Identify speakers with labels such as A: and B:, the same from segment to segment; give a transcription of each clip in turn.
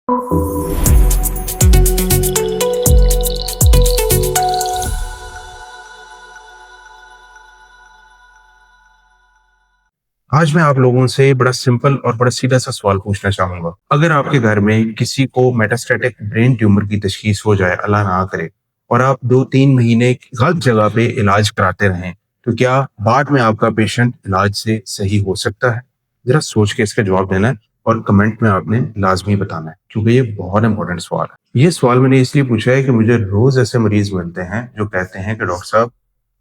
A: आज मैं आप लोगों से बड़ा सिंपल और बड़ा सीधा सा सवाल पूछना चाहूंगा। अगर आपके घर में किसी को मेटास्टेटिक ब्रेन ट्यूमर की तशखीस हो जाए, अल्लाह ना करे, और आप 2-3 महीने गलत जगह पे इलाज कराते रहें, तो क्या बाद में आपका पेशेंट इलाज से सही हो सकता है? जरा सोच के इसका जवाब देना है और कमेंट में आपने लाजमी बताना है, क्योंकि ये बहुत इंपॉर्टेंट सवाल है। ये सवाल मैंने इसलिए पूछा है कि मुझे रोज ऐसे मरीज मिलते हैं जो कहते हैं कि डॉक्टर साहब,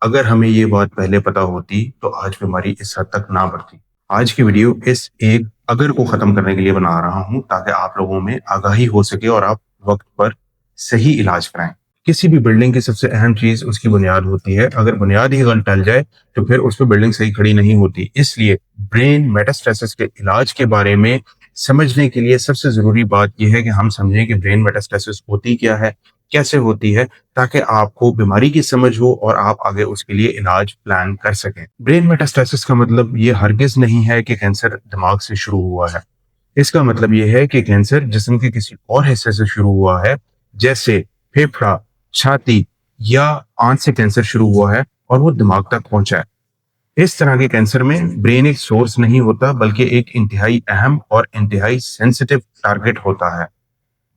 A: अगर हमें ये बात पहले पता होती तो आज बीमारी इस हद तक ना बढ़ती। आज की वीडियो इस एक अगर को खत्म करने के लिए बना रहा हूं, ताकि आप लोगों में आगाही हो सके और आप वक्त पर सही इलाज कराएं। किसी भी बिल्डिंग की सबसे अहम चीज उसकी बुनियाद होती है। अगर बुनियाद ही गलत टल जाए तो फिर उस पर बिल्डिंग सही खड़ी नहीं होती। इसलिए ब्रेन मेटास्टेसिस के इलाज के बारे में समझने के लिए सबसे जरूरी बात यह है कि हम समझें कि ब्रेन मेटास्टेसिस होती क्या है, कैसे होती है, ताकि आपको बीमारी की समझ हो और आप आगे उसके लिए इलाज प्लान कर सकें। ब्रेन मेटास्टेसिस का मतलब ये हरगिज नहीं है कि कैंसर दिमाग से शुरू हुआ है। इसका मतलब ये है कि कैंसर जिस्म के किसी और हिस्से से शुरू हुआ है, जैसे फेफड़ा, छाती या आंत से कैंसर शुरू हुआ है और वो दिमाग तक पहुंचा है। इस तरह के कैंसर में ब्रेन एक सोर्स नहीं होता, बल्कि एक इंतहाई अहम और इंतहाई सेंसिटिव टारगेट होता है।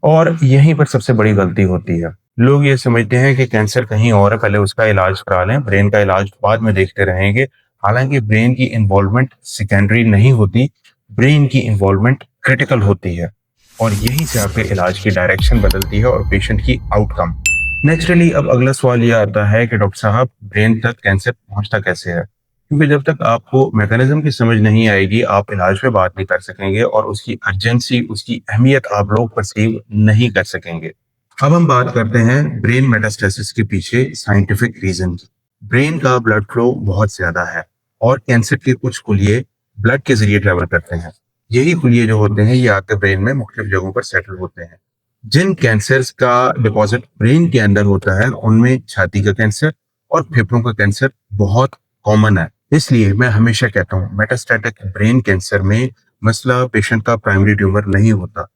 A: और यहीं पर सबसे बड़ी गलती होती है। लोग ये समझते हैं कि कैंसर कहीं और है, पहले उसका इलाज करा लें, ब्रेन का इलाज बाद में देखते रहेंगे। हालांकि ब्रेन की इन्वॉल्वमेंट सेकेंडरी नहीं होती, ब्रेन की इन्वॉल्वमेंट क्रिटिकल होती है, और यहीं से आपके इलाज की डायरेक्शन बदलती है और पेशेंट की आउटकम। नेचुरली अब अगला सवाल ये आता है कि डॉक्टर साहब, ब्रेन तक कैंसर पहुंचता कैसे है? क्योंकि जब तक आपको मैकेनिज्म की समझ नहीं आएगी, आप इलाज पे बात नहीं कर सकेंगे और उसकी अर्जेंसी, उसकी अहमियत आप लोग परसीव नहीं कर सकेंगे। अब हम बात करते हैं ब्रेन मेटास्टेसिस के पीछे साइंटिफिक रीजन की। ब्रेन का ब्लड फ्लो बहुत ज्यादा है और कैंसर के कुछ कुलिये ब्लड के जरिए ट्रेवल करते हैं। यही कुलिये जो होते हैं ये आपके ब्रेन में मुख्तलिफ जगहों पर सेटल होते हैं। जिन कैंसर्स का डिपॉजिट ब्रेन के अंदर होता है उनमें छाती का कैंसर और फेफड़ों का कैंसर बहुत कॉमन है। इसलिए मैं हमेशा कहता हूँ, मेटास्टैटिक ब्रेन कैंसर में मसला पेशेंट का प्राइमरी ट्यूमर नहीं होता।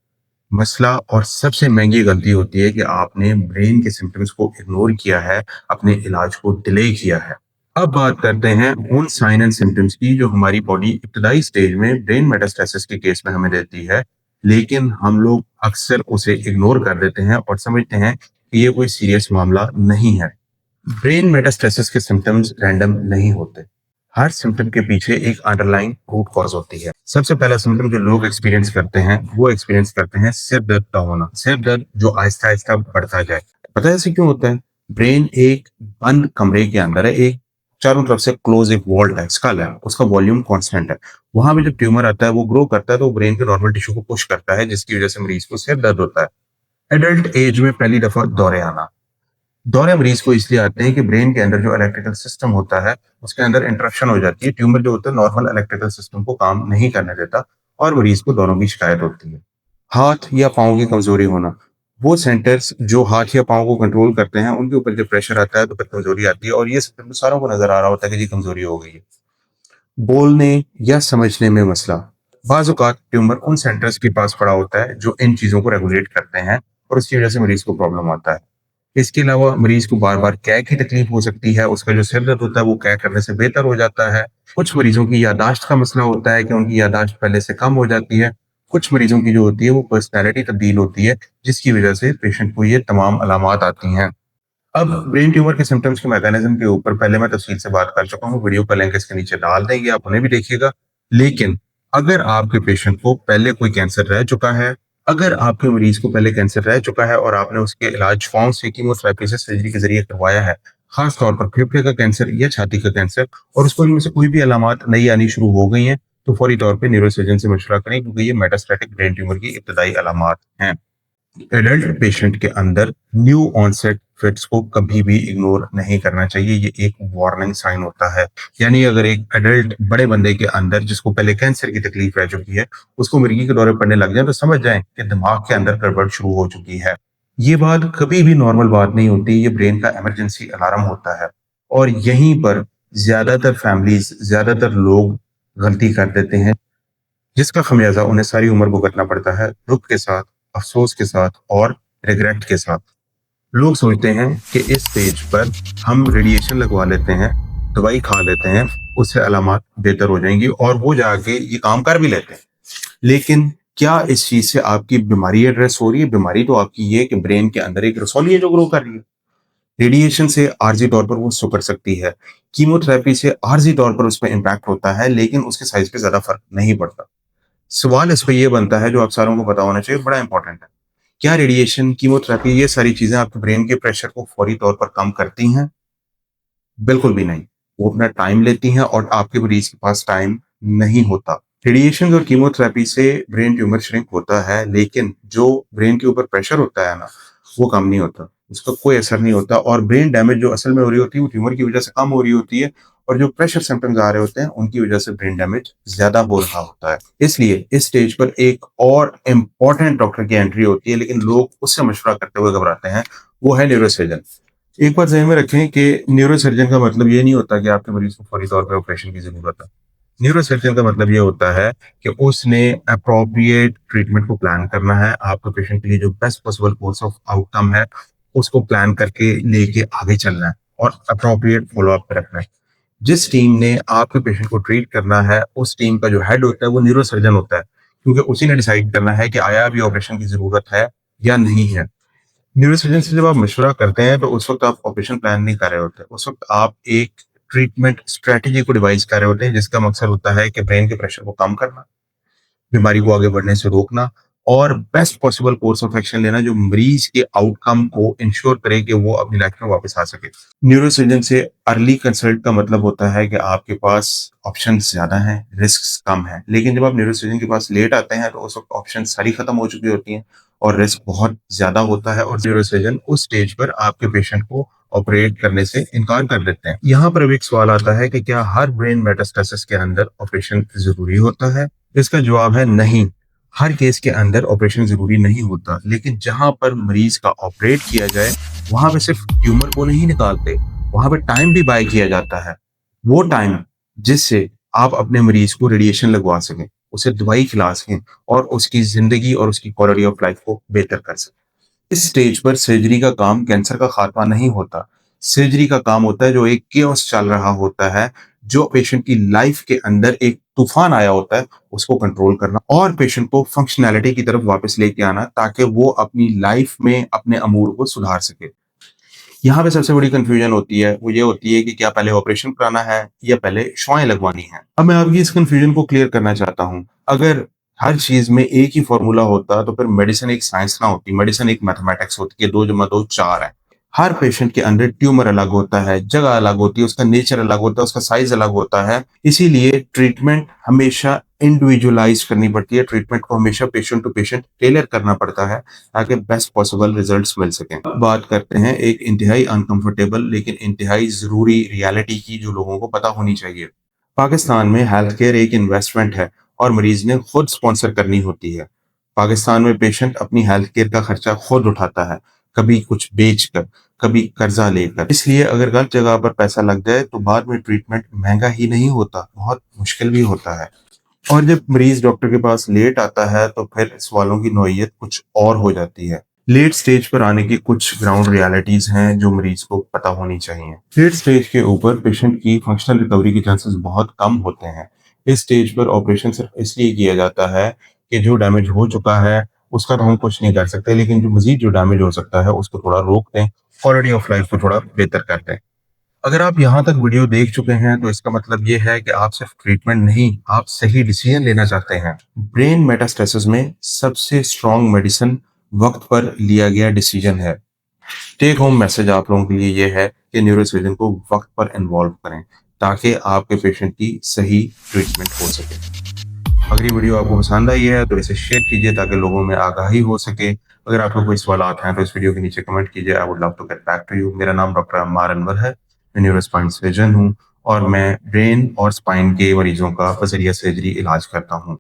A: मसला और सबसे महंगी गलती होती है कि आपने ब्रेन के सिम्टम्स को इग्नोर किया है, अपने इलाज को डिले किया है। अब बात करते हैं उन साइन एंड सिम्टम्स की जो हमारी बॉडी इब्तदाई स्टेज में ब्रेन मेटास्टेसिस के केस में हमें देती है, लेकिन हम लोग अक्सर उसे इग्नोर कर देते हैं और समझते हैं कि ये कोई सीरियस मामला नहीं है। ब्रेन मेटास्टेसिस के सिम्टम्स रैंडम नहीं होते। हर सिम्टम के पीछे एक अंडरलाइन रूट कॉज होती है। सबसे पहला सिम्टम जो लोग एक्सपीरियंस करते हैं, वो एक्सपीरियंस करते हैं सिर दर्द का होना। सिर दर्द जो आहिस्ता आहिस्ता बढ़ता जाए। पता है ऐसे क्यों होता है? ब्रेन एक बंद कमरे के अंदर है, एक चारों तरफ से क्लोज एक वॉल्ड है, स्कल है, उसका वॉल्यूम कांस्टेंट है। वहां पे जब ट्यूमर आता है, वो ग्रो करता है तो ब्रेन के नॉर्मल टिश्यू को पुश करता है, जिसकी वजह से मरीज को सिर दर्द होता है। एडल्ट एज में पहली दफा दौरे आना। दौरे मरीज को इसलिए आते हैं कि ब्रेन के अंदर जो इलेक्ट्रिकल सिस्टम होता है उसके अंदर इंटरप्शन हो जाती है। ट्यूमर जो होता है नॉर्मल इलेक्ट्रिकल सिस्टम को काम नहीं करने देता और मरीज को दौरों की शिकायत होती है। हाथ या पाँव की कमजोरी होना। वो सेंटर्स जो हाथ या पाँव को कंट्रोल करते हैं, उनके ऊपर जब प्रेशर आता है तो फिर कमजोरी आती है, और ये सिस्टम तो सारों को नजर आ रहा होता है कि जी कमजोरी हो गई है। बोलने या समझने में मसला। बाज़ औक़ात ट्यूमर उन सेंटर्स के पास पड़ा होता है जो इन चीजों को रेगुलेट करते हैं, और उसकी वजह से मरीज को प्रॉब्लम आता है। इसके अलावा मरीज को बार बार कै की तकलीफ हो सकती है। उसका जो सिर दर्द होता है वो कै करने से बेहतर हो जाता है। कुछ मरीजों की याददाश्त का मसला होता है कि उनकी याददाश्त पहले से कम हो जाती है। कुछ मरीजों की जो होती है वो पर्सनैलिटी तब्दील होती है, जिसकी वजह से पेशेंट को ये तमाम अलामात आती हैं। अब ब्रेन ट्यूमर के सिम्टम्स के मैकेनिज्म के ऊपर पहले मैं तफसील से बात कर चुका हूँ। वीडियो का लिंक इसके नीचे डाल देंगे, आप उन्हें भी देखिएगा। लेकिन अगर आपके पेशेंट को पहले कोई कैंसर रह चुका है, अगर आपके मरीज को पहले कैंसर रह चुका है और आपने उसके इलाज फाउंड से कीमोथेरेपी से सर्जरी के जरिए करवाया है, खास तौर पर फेफड़े का कैंसर या छाती का कैंसर, और उसको इनमें से कोई भी अलामात नई आनी शुरू हो गई हैं, तो फौरी तौर पर न्यूरोसर्जन से मशवरा करें, क्योंकि ये मेटास्टैटिक ब्रेन ट्यूमर की इब्तदाई अलामात हैं। एडल्ट पेशेंट के अंदर न्यू ऑनसेट फिट्स को कभी भी इग्नोर नहीं करना चाहिए। ये एक वार्निंग साइन होता है। यानी अगर एक एडल्ट बड़े बंदे के अंदर जिसको पहले कैंसर की तकलीफ रह चुकी है, उसको मिर्गी के दौरे पड़ने लग जाए, तो समझ जाएं कि दिमाग के अंदर गड़बड़ शुरू हो चुकी है। ये बात कभी भी नॉर्मल बात नहीं होती, ये ब्रेन का इमरजेंसी अलार्म होता है। और यहीं पर ज्यादातर फैमिलीज, ज्यादातर लोग गलती कर देते हैं, जिसका खमियाजा उन्हें सारी उम्र भुगतना पड़ता है, दुख के साथ, अफसोस के साथ और रिग्रेट के साथ। लोग सोचते हैं कि इस स्टेज पर हम रेडिएशन लगवा लेते हैं, दवाई खा लेते हैं, उससे अलामत बेहतर हो जाएंगी और वो जाके ये काम कर भी लेते हैं। लेकिन क्या इस चीज से आपकी बीमारी एड्रेस हो रही है? बीमारी तो आपकी ये है कि ब्रेन के अंदर एक रसौली है जो ग्रो कर रही है। रेडिएशन से आर्जी तौर पर वो सुधर सकती है, कीमोथेरेपी से आर्जी तौर पर उस पर इम्पैक्ट होता है, लेकिन उसके साइज पे ज्यादा फर्क नहीं पड़ता। सवाल इस पे ये बनता है जो आप सारों को पता होना चाहिए, बड़ा इंपॉर्टेंट है। क्या रेडिएशन, कीमोथेरेपी, ये सारी चीजें आपके ब्रेन के प्रेशर को फौरी तौर पर कम करती हैं? बिल्कुल भी नहीं। वो अपना टाइम लेती हैं और आपके मरीज के पास टाइम नहीं होता। रेडिएशन और कीमोथेरेपी से ब्रेन ट्यूमर श्रिंक होता है, लेकिन जो ब्रेन के ऊपर प्रेशर होता है ना, वो कम नहीं होता। उसका कोई असर नहीं होता और ब्रेन डैमेज जो असल में हो रही होती है, वो ट्यूमर की वजह से कम हो रही होती है और जो प्रेशर सिम्पटम्स आ रहे होते हैं, उनकी वजह से ब्रेन डैमेज ज़्यादा हो रहा होता है। इसलिए इस स्टेज पर एक और इम्पॉर्टेंट डॉक्टर की एंट्री होती है, लेकिन लोग उससे मशवरा करते हुए घबराते हैं, वो है न्यूरोसर्जन। एक बात ज़हन में रखें कि न्यूरोसर्जन का मतलब ये नहीं होता कि आपके मरीज को फौरी तौर पे ऑपरेशन की ज़रूरत है। न्यूरोसर्जन का मतलब ये होता है कि उसने एप्रोप्रिएट ट्रीटमेंट को प्लान करना है, आपके पेशेंट के लिए जो best possible course of outcome है, उसको प्लान करके लेके आगे चलना है और एप्रोप्रिएट फ़ॉलो-अप पे रखना है। जिस टीम ने आपके पेशेंट को ट्रीट करना है, उस टीम का जो हेड होता है, वो न्यूरोसर्जन होता है, क्योंकि उसी ने डिसाइड करना है कि आया अभी ऑपरेशन की ज़रूरत है या नहीं है। न्यूरोसर्जन से जब आप मशवरा करते हैं तो उस वक्त आप ऑपरेशन प्लान नहीं कर रहे होते, उस वक्त आप एक ट्रीटमेंट स्ट्रेटेजी को डिवाइस कर रहे होते हैं, जिसका मकसद होता है कि ब्रेन के प्रेशर को कम करना, बीमारी को आगे बढ़ने से रोकना और best possible course of action लेना जो मरीज के आउटकम को इंश्योर करे कि वो अपनी लाइफ में वापस आ सके। न्यूरोसर्जन से अर्ली कंसल्ट का मतलब होता है कि आपके पास ऑप्शन ज्यादा हैं, रिस्क कम है, लेकिन जब आप न्यूरोसर्जन के पास लेट आते हैं तो उस वक्त ऑप्शन सारी खत्म हो चुकी होती हैं और रिस्क बहुत ज्यादा होता है और न्यूरोसर्जन उस स्टेज पर आपके पेशेंट को ऑपरेट करने से इनकार कर देते हैं। यहाँ पर अब एक सवाल आता है कि क्या हर ब्रेन मेटास्टेसिस के अंदर ऑपरेशन जरूरी होता है? इसका जवाब है नहीं। हर केस के अंदर ऑपरेशन जरूरी नहीं होता, लेकिन जहां पर मरीज का ऑपरेट किया जाए वहां पे सिर्फ ट्यूमर को नहीं निकालते, वहां पे टाइम भी बाय किया जाता है। वो टाइम जिससे आप अपने मरीज को रेडिएशन लगवा सकें, उसे दवाई खिला सकें और उसकी जिंदगी और उसकी क्वालिटी ऑफ लाइफ को बेहतर कर सकें। इस स्टेज पर सर्जरी का काम कैंसर का खात्मा नहीं होता। सर्जरी का काम होता है जो एक केओस चल रहा होता है, जो पेशेंट की लाइफ के अंदर एक तूफान आया होता है, उसको कंट्रोल करना और पेशेंट को फंक्शनैलिटी की तरफ वापस लेके आना, ताकि वो अपनी लाइफ में अपने अमूर को सुधार सके। यहाँ पे सबसे बड़ी कंफ्यूजन होती है, वो ये होती है कि क्या पहले ऑपरेशन कराना है या पहले शुआएं लगवानी है। अब मैं आपकी इस कंफ्यूजन को क्लियर करना चाहता हूँ। अगर हर चीज में एक ही फॉर्मूला होता तो फिर मेडिसिन एक साइंस ना होती, मेडिसिन एक मैथमेटिक्स होती कि 2 + 2 = 4 है। हर पेशेंट के अंदर ट्यूमर अलग होता है, जगह अलग होती है, उसका नेचर अलग होता है, उसका साइज अलग होता है। इसीलिए ट्रीटमेंट हमेशा इंडिविजुअलाइज करनी पड़ती है, ट्रीटमेंट को हमेशा पेशेंट टू पेशेंट टेलर करना पड़ता है ताकि बेस्ट पॉसिबल रिजल्ट्स मिल सकें। बात करते हैं एक इंतहाई अनकंफर्टेबल लेकिन इंतहाई जरूरी रियलिटी की, जो लोगों को पता होनी चाहिए। पाकिस्तान में हेल्थ केयर एक इन्वेस्टमेंट है और मरीज ने खुद स्पॉन्सर करनी होती है। पाकिस्तान में पेशेंट अपनी हेल्थ केयर का खर्चा खुद उठाता है, कभी कुछ बेचकर, कभी कर्जा लेकर। इसलिए अगर गलत जगह पर पैसा लग जाए तो बाद में ट्रीटमेंट महंगा ही नहीं होता, बहुत मुश्किल भी होता है। और जब मरीज डॉक्टर के पास लेट आता है तो फिर सवालों की नौइयत कुछ और हो जाती है। लेट स्टेज पर आने की कुछ ग्राउंड रियलिटीज हैं जो मरीज को पता होनी चाहिए। लेट स्टेज के ऊपर पेशेंट की फंक्शनल रिकवरी के चांसेस बहुत कम होते हैं। इस स्टेज पर ऑपरेशन सिर्फ इसलिए किया जाता है कि जो डैमेज हो चुका है उसका तो हम कुछ नहीं कर सकते, लेकिन जो मजीद जो डैमेज हो सकता है उसको थोड़ा रोक दें, क्वालिटी ऑफ लाइफ को थोड़ा बेहतर कर दें। अगर आप यहाँ तक वीडियो देख चुके हैं तो इसका मतलब ये है कि आप सिर्फ ट्रीटमेंट नहीं, आप सही डिसीजन लेना चाहते हैं। ब्रेन मेटास्टेसिस में सबसे स्ट्रॉन्ग मेडिसिन वक्त पर लिया गया डिसीजन है। टेक होम मैसेज आप लोगों के लिए ये है कि न्यूरोसर्जन को वक्त पर इन्वॉल्व करें ताकि आपके पेशेंट की सही ट्रीटमेंट हो सके। अगर ये वीडियो आपको पसंद आई है तो इसे शेयर कीजिए ताकि लोगों में आगाही हो सके। अगर आपको कोई सवाल हैं तो इस वीडियो के नीचे कमेंट कीजिए। I would love to get back to you. मेरा नाम डॉक्टर अम्मार अनवर है, मैं न्यूरो स्पाइन सर्जन हूँ और मैं ब्रेन और स्पाइन के मरीजों का बजरिया सर्जरी इलाज करता हूँ।